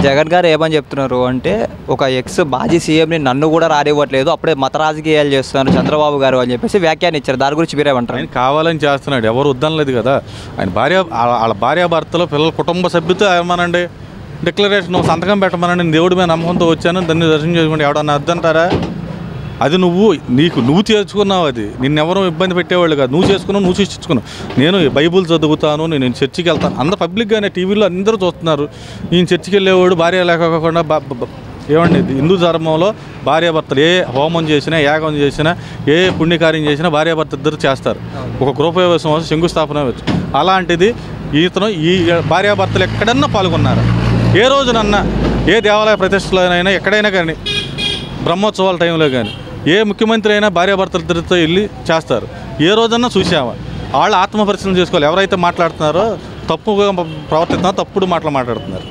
జగన్ గారు ఏమని చెప్తున్నారు అంటే ఒక ఎక్స్ మాజీ సీఎంని నన్ను కూడా రానివ్వట్లేదు, అప్పుడే మత రాజకీయాలు చేస్తున్నారు చంద్రబాబు గారు అని చెప్పేసి వ్యాఖ్యానించారు. దాని గురించి మీరేమంటారు? ఆయన కావాలని చేస్తున్నాడు, ఎవరు వద్దనలేదు కదా. ఆయన వాళ్ళ భార్యాభర్తలు పిల్లల కుటుంబ సభ్యులతో ఏమనండి డిక్లరేషన్ సంతకం పెట్టమనండి, దేవుడి మీద నమ్మకంతో వచ్చాను దాన్ని దర్శనం చేసుకుంటే ఎవడన్నా వద్దంటారా? అది నువ్వు చేర్చుకున్నావు, అది నిన్నెవరూ ఇబ్బంది పెట్టేవాళ్ళు కాదు, నువ్వు చేసుకున్నావు, నువ్వు సృష్టించుకున్నావు. నేను బైబుల్ చదువుతాను, నేను చర్చికి వెళ్తాను, అందరూ పబ్లిక్గానే టీవీలో అందరూ చూస్తున్నారు. ఈయన చర్చికి వెళ్ళేవాడు భార్య లేకపోకుండా ఏమండి హిందూ ధర్మంలో భార్యాభర్తలు ఏ హోమం చేసినా యాగం చేసినా ఏ పుణ్యకార్యం చేసినా భార్యాభర్త ఇద్దరు చేస్తారు. ఒక గృహప్రవేశం శంకుస్థాపన వచ్చు. అలాంటిది ఈ భార్యాభర్తలు ఎక్కడన్నా పాల్గొన్నారు? ఏ రోజునన్నా ఏ దేవాలయ ప్రతిష్టలోనైనా ఎక్కడైనా కానీ బ్రహ్మోత్సవాల టైంలో కానీ ఏ ముఖ్యమంత్రి అయినా భార్యాభర్తలిద్దరితో వెళ్ళి చేస్తారు? ఏ రోజన్నా చూసామా? వాళ్ళు ఆత్మపరిశీలన చేసుకోవాలి. ఎవరైతే మాట్లాడుతున్నారో తప్పుగా ప్రవర్తిస్తున్నారో తప్పుడు మాట్లాడుతున్నారు.